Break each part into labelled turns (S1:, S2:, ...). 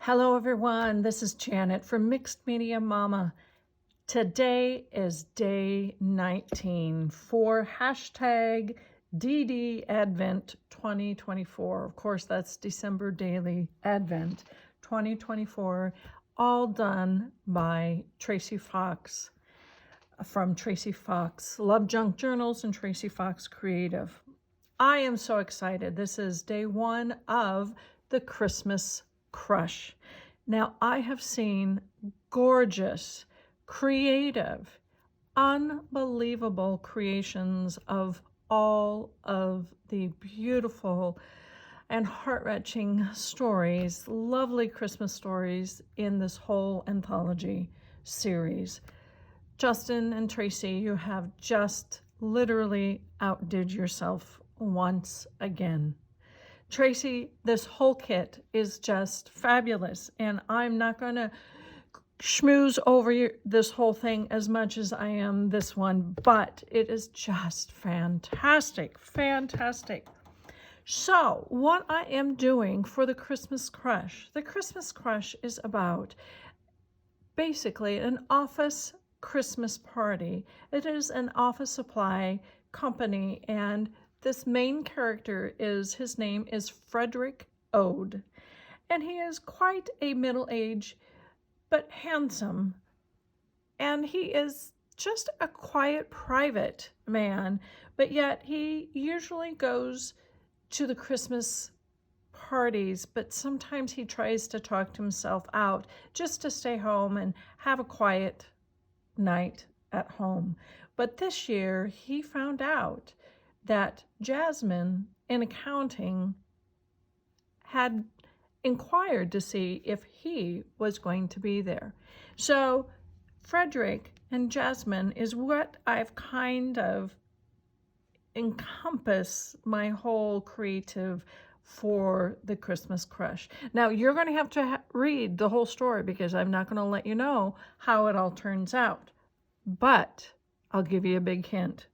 S1: Hello everyone, this is Janet from Mixed Media Mama. Today is day 19 for hashtag DD Advent 2024. Of course, that's December Daily Advent 2024, all done by Tracie Fox from Tracie Fox, Love Junk Journals and Tracie Fox Creative. I am so excited. This is day one of the Christmas Crush. Now, I have seen gorgeous, creative, unbelievable creations of all of the beautiful and heart-wrenching stories, lovely Christmas stories in this whole anthology series. Justin and Tracie, you have just literally outdid yourself once again. Tracie, this whole kit is just fabulous, and I'm not going to schmooze over this whole thing as much as I am this one, but it is just fantastic, fantastic. So what I am doing for the Christmas Crush is about basically an office Christmas party. It is an office supply company, and this main character his name is Frederick Ode, and he is quite a middle-aged but handsome, and he is just a quiet, private man, but yet he usually goes to the Christmas parties, but sometimes he tries to talk to himself out just to stay home and have a quiet night at home. But this year he found out that Jasmine in accounting had inquired to see if he was going to be there. So Frederick and Jasmine is what I've kind of encompassed my whole creative for the Christmas Crush. Now you're going to have to read the whole story because I'm not going to let you know how it all turns out, but I'll give you a big hint.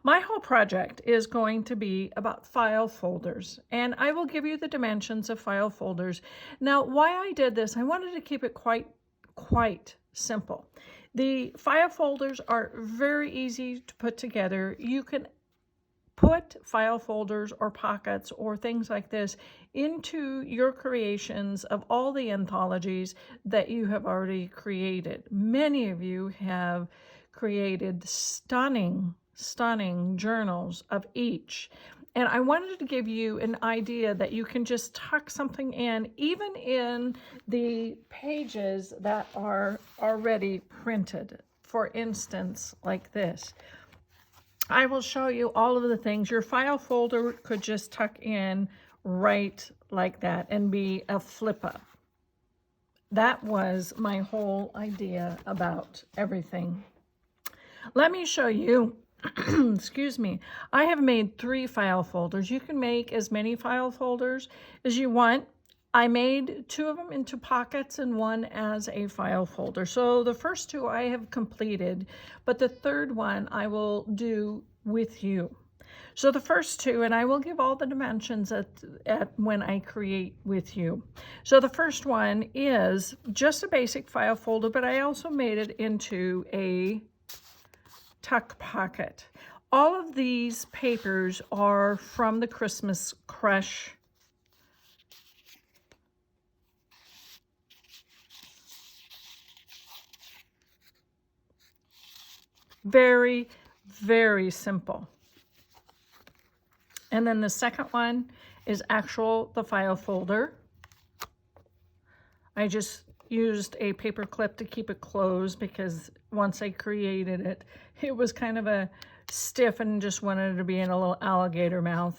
S1: My whole project is going to be about file folders, and I will give you the dimensions of file folders. Now, why I did this, I wanted to keep it quite simple. The file folders are very easy to put together. You can put file folders or pockets or things like this into your creations of all the anthologies that you have already created. Many of you have created stunning journals of each. And I wanted to give you an idea that you can just tuck something in, even in the pages that are already printed. For instance, like this. I will show you all of the things. Your file folder could just tuck in right like that and be a flip up. That was my whole idea about everything. Let me show you. Excuse me, I have made 3 file folders. You can make as many file folders as you want. I made 2 of them into pockets and 1 as a file folder. So the first 2 I have completed, but the third one I will do with you. So the first 2, and I will give all the dimensions at when I create with you. So the first one is just a basic file folder, but I also made it into a tuck pocket. All of these papers are from the Christmas Crush. Very, very simple. And then the second one is the file folder. I just used a paper clip to keep it closed because once I created it, it was kind of a stiff and just wanted it to be in a little alligator mouth.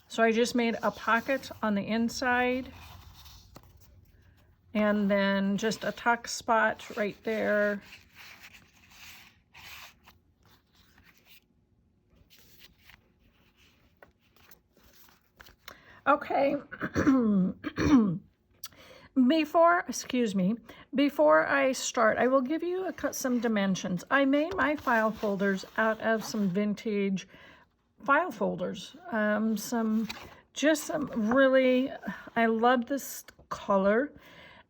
S1: So I just made a pocket on the inside and then just a tuck spot right there. Okay. Before I start, I will give you some dimensions. I made my file folders out of some vintage file folders, some just really, I love this color.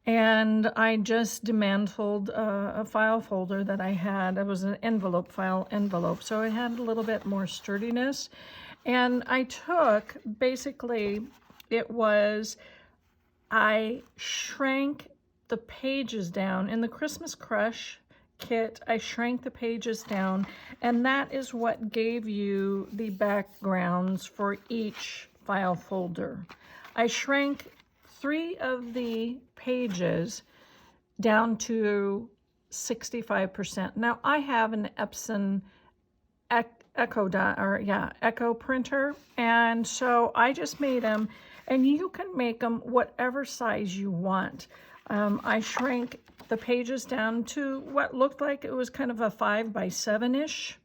S1: And I just dismantled a file folder that I had. It was an envelope, file envelope, so it had a little bit more sturdiness. And I took, basically, I shrank the pages down. In the Christmas Crush kit, I shrank the pages down, and that is what gave you the backgrounds for each file folder. I shrank 3 of the pages down to 65%. Now I have an Epson Echo printer, and so I just made them, and you can make them whatever size you want. I shrank the pages down to what looked like it was kind of a 5 by 7-ish,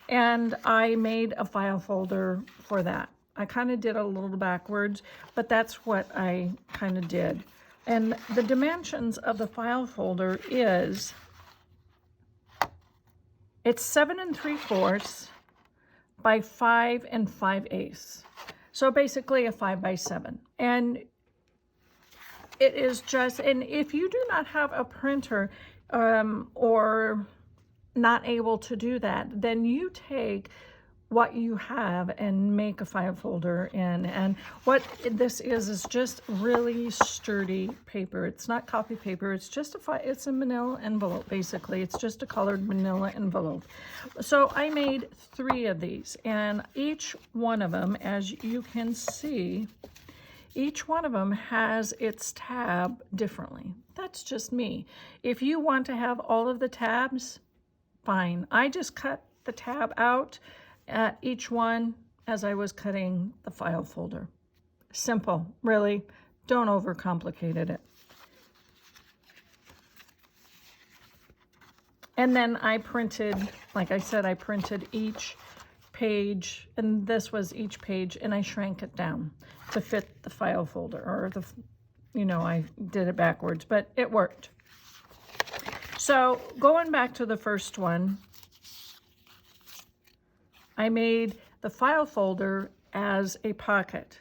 S1: and I made a file folder for that. I kind of did a little backwards, but that's what I kind of did. And the dimensions of the file folder is, it's 7 3/4 by 5 5/8. So basically a 5 by 7. And it is just, and if you do not have a printer or not able to do that, then you take what you have and make a file folder in. And what this is just really sturdy paper. It's not copy paper. It's just it's a manila envelope, basically. It's just a colored manila envelope. So I made 3 of these, and each one of them, as you can see, each one of them has its tab differently. That's just me. If you want to have all of the tabs, fine. I just cut the tab out at each one as I was cutting the file folder. Simple, really. Don't overcomplicate it. And then I printed, like I said, I printed each page, and this was each page, and I shrank it down to fit the file folder, or the, I did it backwards, but it worked. So going back to the first one, I made the file folder as a pocket.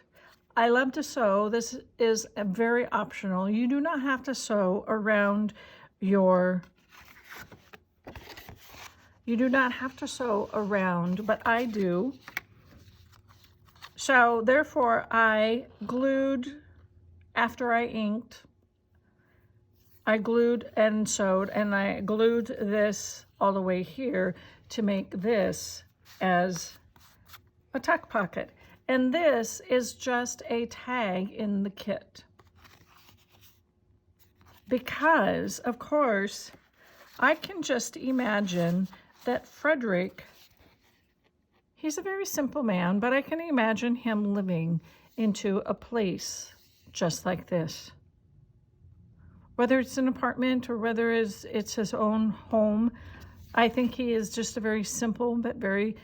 S1: I love to sew. This is a very optional. You do not have to sew around your, but I do. So therefore I glued, after I inked, I glued and sewed, and I glued this all the way here to make this as a tuck pocket. And this is just a tag in the kit. Because, of course, I can just imagine that Frederick, he's a very simple man, but I can imagine him living into a place just like this. Whether it's an apartment or whether it's his own home, I think he is just a very simple but very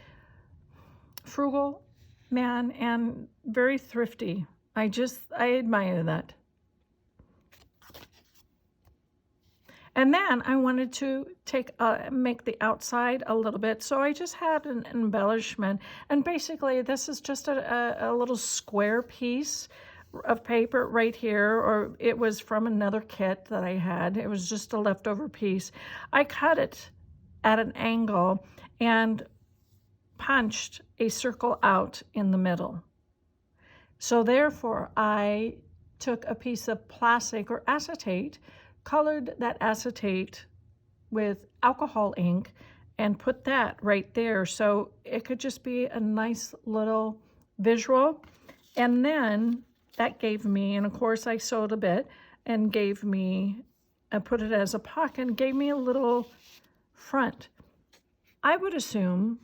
S1: frugal man and very thrifty. I admire that. And then I wanted to make the outside a little bit, so I just had an embellishment. And basically, this is just a little square piece of paper right here, or it was from another kit that I had. It was just a leftover piece. I cut it at an angle and punched a circle out in the middle. So therefore, I took a piece of plastic or acetate, colored that acetate with alcohol ink, and put that right there so it could just be a nice little visual. And then that gave me, and of course I sewed a bit, and I put it as a pocket and gave me a little front. I would assume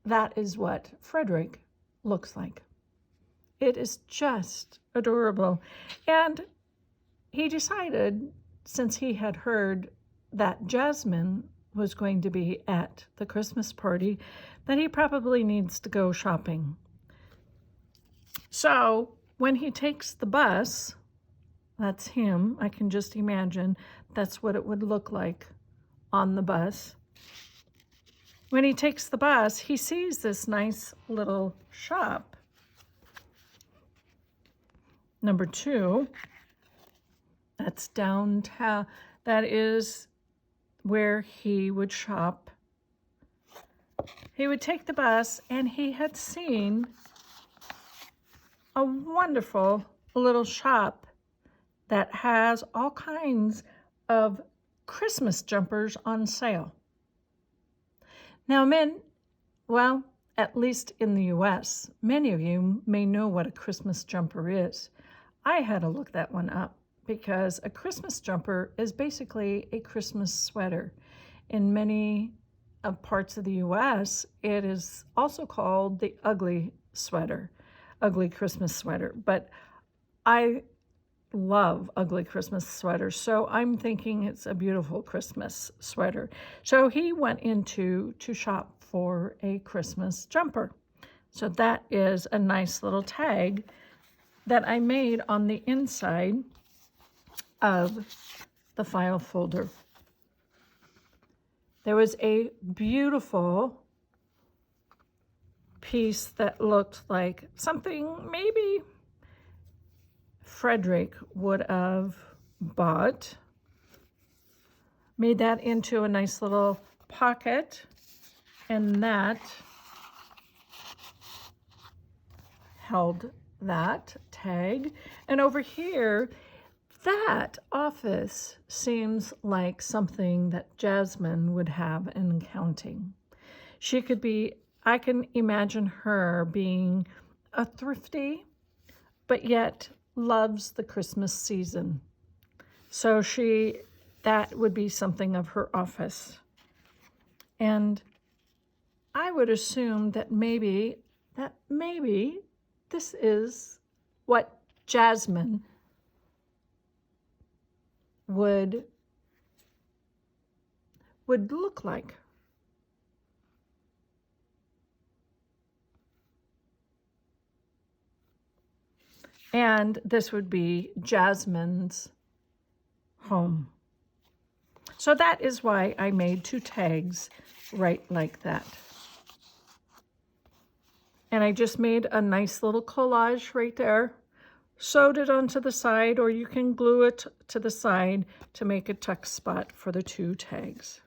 S1: that is what Frederick looks like. It is just adorable. And he decided, since he had heard that Jasmine was going to be at the Christmas party, that he probably needs to go shopping. So when he takes the bus, that's him. I can just imagine that's what it would look like on the bus. When he takes the bus, he sees this nice little shop. Number 2, that's downtown. That is where he would shop. He would take the bus, and he had seen a wonderful little shop that has all kinds of Christmas jumpers on sale. Now, well, at least in the US, many of you may know what a Christmas jumper is. I had to look that one up because a Christmas jumper is basically a Christmas sweater. In many parts of the US, it is also called the ugly sweater, ugly Christmas sweater. But I love ugly Christmas sweaters, so I'm thinking it's a beautiful Christmas sweater. So he went to shop for a Christmas jumper. So that is a nice little tag that I made on the inside of the file folder. There was a beautiful piece that looked like something maybe Frederick would have bought. Made that into a nice little pocket, and that held that tag. And over here, that office seems like something that Jasmine would have in accounting. She could be, I can imagine her being a thrifty, but yet loves the Christmas season. So that would be something of her office. And I would assume that maybe this is what Jasmine would look like. And this would be Jasmine's home. So that is why I made 2 tags right like that. And I just made a nice little collage right there, sewed it onto the side, or you can glue it to the side to make a tuck spot for the 2 tags.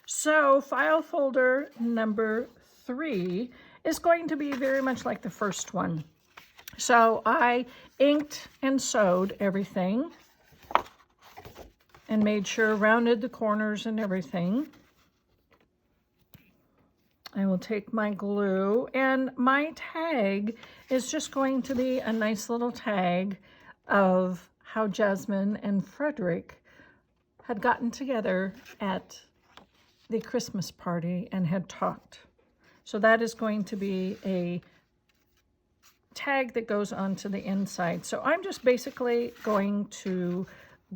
S1: So file folder number 3 is going to be very much like the first one. So I inked and sewed everything and made sure rounded the corners and everything. I will take my glue, and my tag is just going to be a nice little tag of how Jasmine and Frederick had gotten together at the Christmas party and had talked. So that is going to be a tag that goes onto the inside. So I'm just basically going to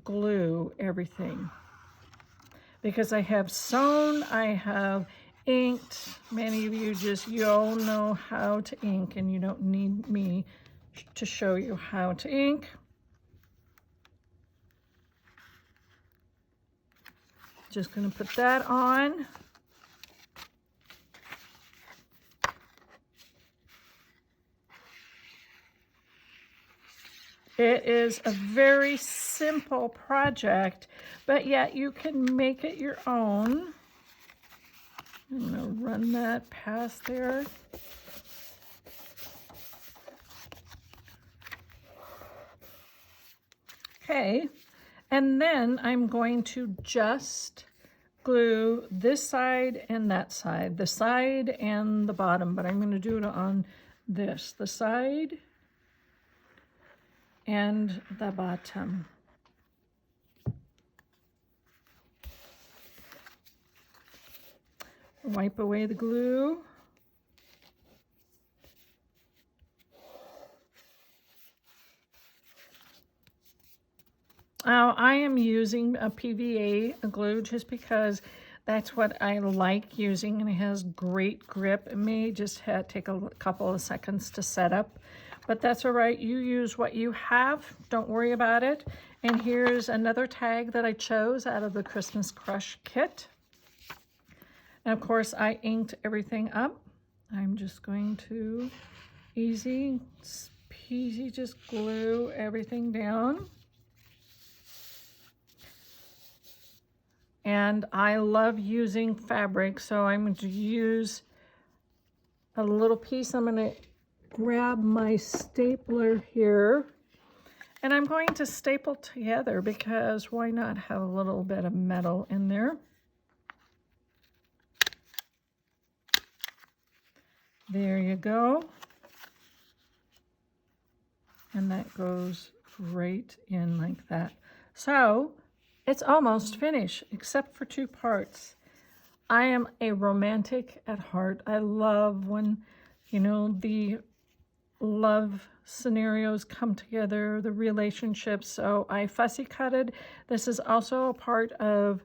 S1: glue everything because I have sewn, I have inked. Many of you all know how to ink, and you don't need me to show you how to ink. Just going to put that on. It is a very simple project, but yet you can make it your own. I'm going to run that past there. Okay, and then I'm going to just glue this side and that side, the side and the bottom, but I'm going to do it on this, the side and the bottom. Wipe away the glue. I am using a PVA glue just because that's what I like using, and it has great grip. It may just take a couple of seconds to set up, but that's all right. You use what you have. Don't worry about it. And here's another tag that I chose out of the Christmas Crush kit. And of course, I inked everything up. I'm just going to easy peasy just glue everything down. And I love using fabric, so I'm going to use a little piece. I'm going to grab my stapler here, and I'm going to staple together because why not have a little bit of metal in there. There you go. And that goes right in like that. So it's almost finished, except for 2 parts. I am a romantic at heart. I love when, you know, the love scenarios come together, the relationships. So I fussy cutted. This is also a part of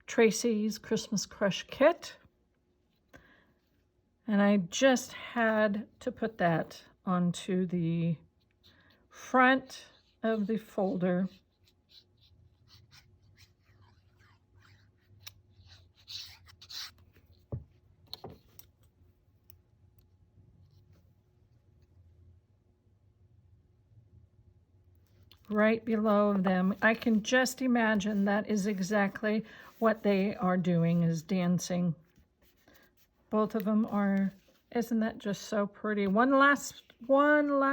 S1: Tracie's Christmas Crush kit. And I just had to put that onto the front of the folder. Right below them. I can just imagine that is exactly what they are doing, is dancing. Both of them are. Isn't that just so pretty? One last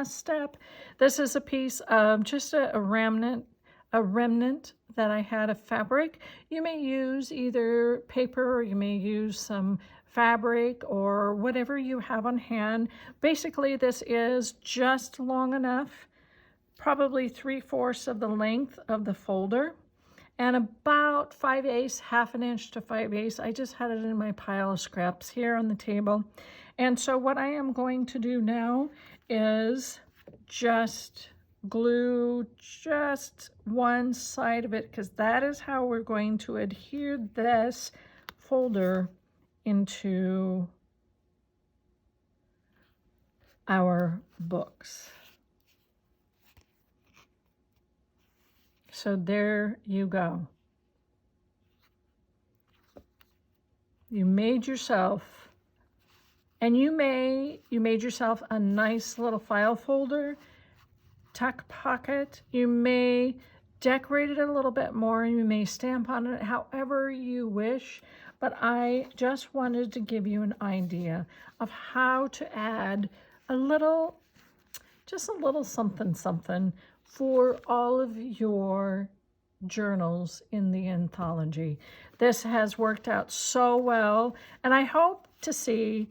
S1: step. This is a piece of just a remnant that I had of fabric. You may use either paper, or you may use some fabric, or whatever you have on hand. Basically, this is just long enough, probably 3/4 of the length of the folder, and about 5/8, half an inch to 5/8. I just had it in my pile of scraps here on the table. And so what I am going to do now is just glue just one side of it, because that is how we're going to adhere this folder into our books. So there you go. You made yourself, and you made yourself a nice little file folder, tuck pocket. You may decorate it a little bit more. You may stamp on it however you wish, but I just wanted to give you an idea of how to add a little, just a little something for all of your journals in the anthology. This has worked out so well, and I hope to see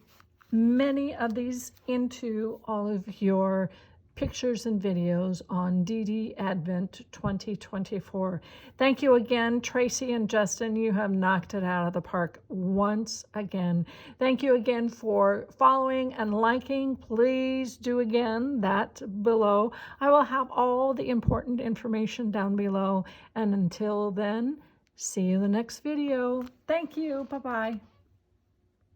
S1: many of these into all of your pictures and videos on DD Advent 2024. Thank you again, Tracie and Justin. You have knocked it out of the park once again. Thank you again for following and liking. Please do again that below. I will have all the important information down below. And until then, see you in the next video. Thank you. Bye-bye.